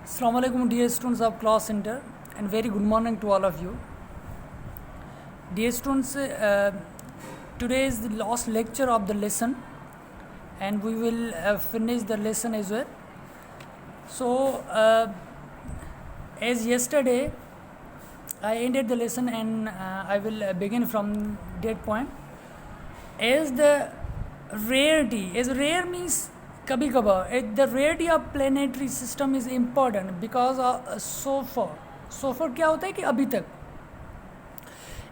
Assalamu alaikum dear students of class center and very good morning to all of you. Dear students, today is the last lecture of the lesson and we will finish the lesson as well. So as yesterday I ended the lesson and I will begin from that point. As the rarity, as rare means kabhi kabha, the rarity of planetary system is important because so far क्या होता है कि अभी तक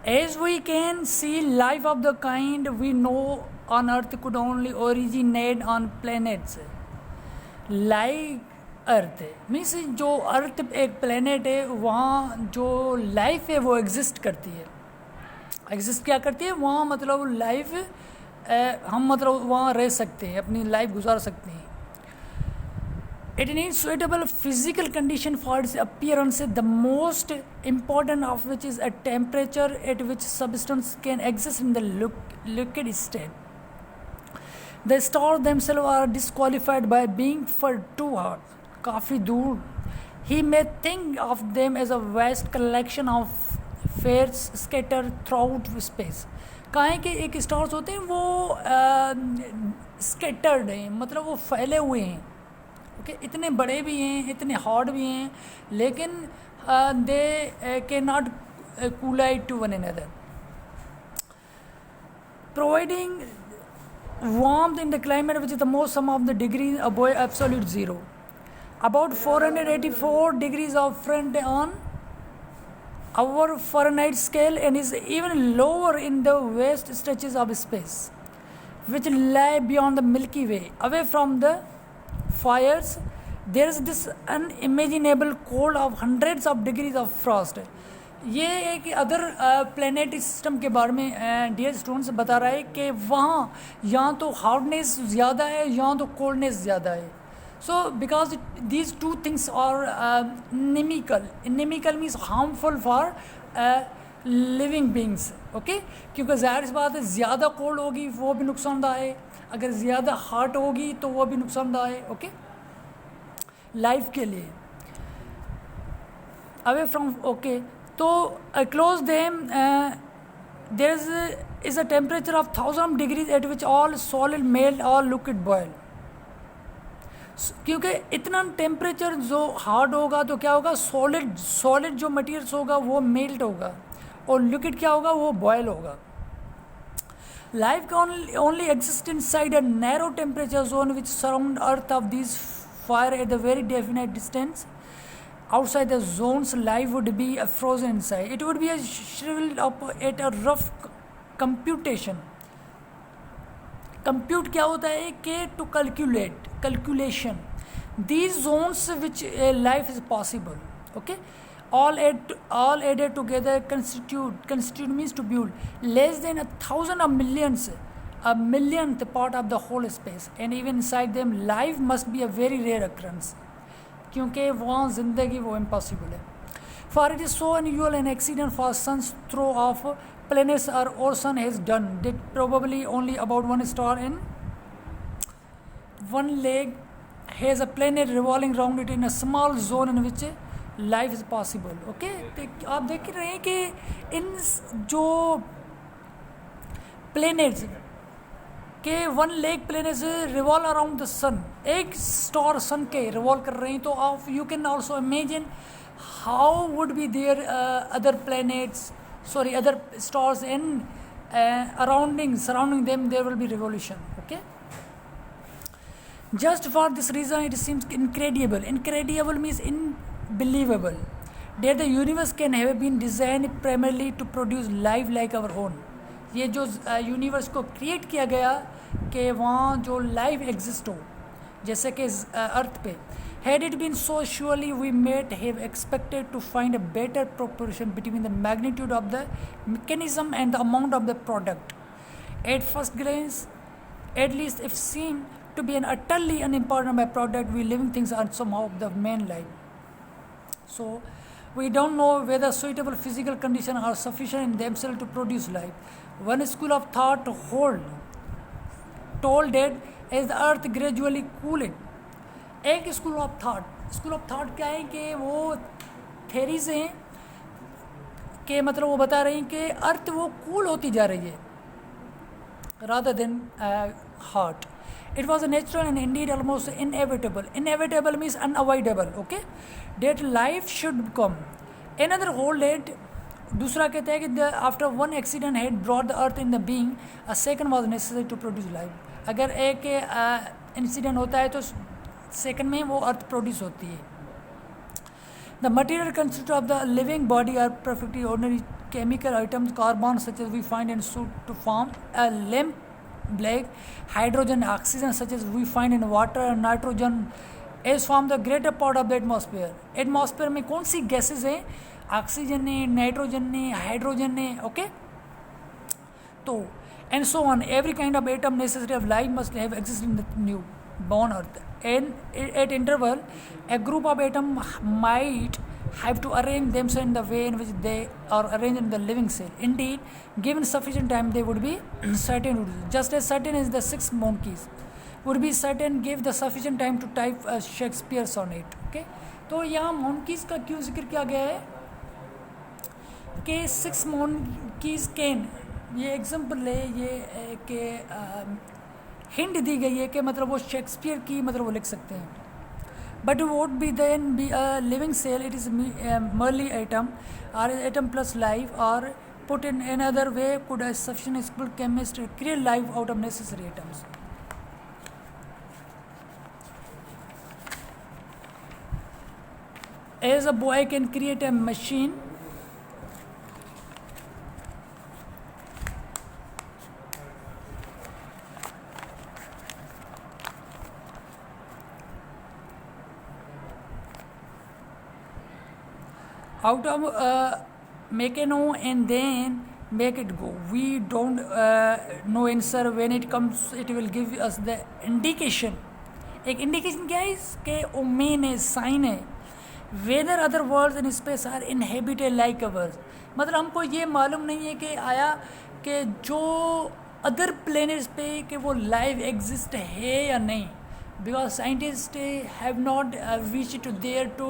as we can see life of the kind we know on earth could only originate on planets like earth means जो अर्थ एक planet है वहाँ जो लाइफ है वो एग्जिस्ट करती है. एग्जिस्ट क्या करती है वहाँ मतलब लाइफ हम मतलब वहाँ रह सकते हैं, अपनी लाइफ गुजार सकते हैं. It needs suitable physical condition for its appearance, the most important of which is a temperature at which substance can exist in the liquid state. The star themself are disqualified by being far too hot, काफ़ी दूर. He may think of them as a vast collection of fires scatter throughout space. कहाँ के एक stars होते हैं वो scattered हैं, मतलब वो फैले हुए हैं. ओके, इतने बड़े भी हैं, इतने हार्ड भी हैं, लेकिन they can not collide to one another, providing warmth in the climate which is the most sum of the degrees above absolute zero. About 484 degrees of Fahrenheit on our Fahrenheit scale, and is even lower in the vast stretches of space which lie beyond the Milky Way. Away from the fires, there is this unimaginable cold of hundreds of degrees of frost. ये एक other planetary system के बारे में dear students बता रहा है कि वहाँ यहाँ तो हार्डनेस ज़्यादा है, यहाँ तो कोल्डनेस ज़्यादा है. So because these two things are inimical means harmful for living beings. Okay, क्योंकि ज़ाहिर सी बात है ज़्यादा कोल्ड होगी वो भी नुकसानदाह है, अगर ज़्यादा हॉट होगी तो वो भी नुकसानदाह है. ओके, लाइफ के लिए. अवे फ्रॉम ओके, तो close them there is a temperature of 1000 degrees at which all solid melt और लिक्विड बॉयल. क्योंकि इतना टेम्परेचर जो हार्ड होगा तो क्या होगा, सॉलिड जो मटेरियल्स होगा वो मेल्ट होगा और लिक्विड क्या होगा वो बॉयल होगा. Life can only exist in side a narrow temperature zone which surround earth of this fire at the very definite distance. Outside the zones, life would be frozen inside. It would be a shriveled up at a rough computation. Compute क्या होता है कि to calculation these zones which life is possible. Okay, all added together constitute means to build less than 1,000 of millions, a millionth part of the whole space, and even inside them life must be a very rare occurrence, क्योंकि वहाँ ज़िंदगी वो impossible है. For it is so unusual an accident for suns throw off planets our sun has done that probably only about one star in one leg has a planet revolving round it in a small zone in which life is possible. Okay, आप देख रहे हैं कि इन जो प्लैनेट्स के one leg planets revolve around the sun, एक स्टार सन के रिवॉल्व कर रहे हैं, तो आप you can also imagine how would be there other planets other stars in surrounding them there will be revolution. Okay, just for this reason it seems incredible means unbelievable that the universe can have been design primarily to produce life like our own. ये जो universe को create किया गया कि वहाँ जो life exist हो जैसे कि अर्थ पे. Had it been so surely we met have expected to find a better proportion between the magnitude of the mechanism and the amount of the product. At first glance at least if seem to be an utterly unimportant by product we living things are some of the main life. So we don't know whether suitable physical conditions are sufficient in themselves to produce life. One school of thought told that as the earth gradually cooled, एक school of thought school of thought क्या है कि वो theories हैं कि मतलब वो बता रही हैं कि अर्थ वो कूल होती जा रही है rather than hot. It was a natural and indeed almost inevitable. Inevitable means unavoidable, okay? That life should come. Another hold it. दूसरा कहता है कि after one accident had brought the earth in the being, a second was necessary to produce life. अगर एक incident होता है तो second में वो अर्थ प्रोड्यूस होती है. The material constituents of the living body are perfectly ordinary chemical items, carbon such as we find in soot to form a lamp black, hydrogen, oxygen such as we find in water, and nitrogen is from the greater part of the atmosphere. Atmosphere में कौन सी gases हैं? Oxygen है, nitrogen है, hydrogen है, okay. तो and so on, every kind of atom necessary of life must have existed in the new born earth. And at interval, a group of atoms might have to arrange themselves in the way in which they are arranged in the living cell. Indeed, given sufficient time, they would be certain. Just as certain as the six monkeys would be certain, give the sufficient time to type a Shakespeare sonnet. Okay, तो यहाँ monkeys का क्यों जिक्र किया गया है कि six monkeys can, ये एग्जाम्पल है, ये कि हिंट दी गई है कि मतलब वो शेक्सपियर की मतलब वो लिख सकते हैं. But what be then be a living cell, it is merely atom और एटम प्लस लाइफ, और put in another way could a sufficient skilled chemist create life out of necessary atoms. As a boy can create a machine out of mechano and then make it go. We don't know answer. When it comes, it will give us the indication. एक indication क्या है इसके? Omen है, sign है. Whether other worlds in space are inhabited like ours. मतलब हमको ये मालूम नहीं है कि आया कि जो अदर प्लेनेट्स पे कि वो लाइफ एग्जिस्ट है या नहीं, because scientists have not reached to there to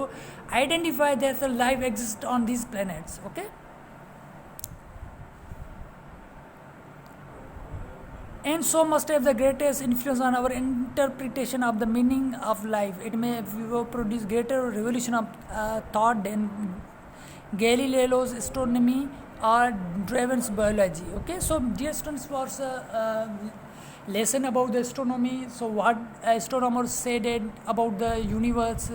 identify that the life exists on these planets. Okay, and so must have the greatest influence on our interpretation of the meaning of life. It may produce greater revolution of thought than Galileo's astronomy or Darwin's biology. Okay, so dear students, was lesson about the astronomy. So what astronomers said about the universe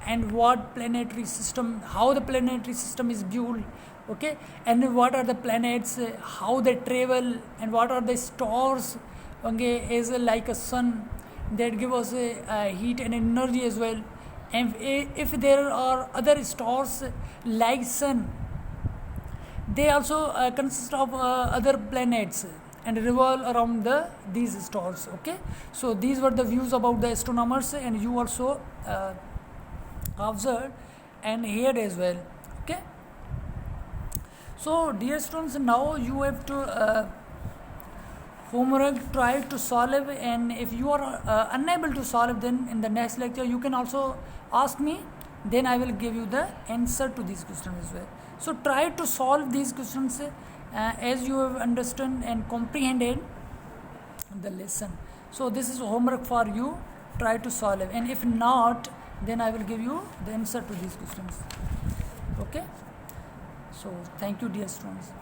and what planetary system, how the planetary system is built, okay, and what are the planets, how they travel, and what are the stars, okay, as like a sun that give us heat and energy as well. And if there are other stars like sun, they also consist of other planets and revolve around these stars. Okay, so these were the views about the astronomers, and you also observed and heard as well. Okay, so dear students, now you have to homework, try to solve, and if you are unable to solve, then in the next lecture you can also ask me, then I will give you the answer to these questions as well. So try to solve these questions as you have understood and comprehended the lesson. So this is homework for you, try to solve it, and if not, then I will give you the answer to these questions. Okay, so thank you dear students.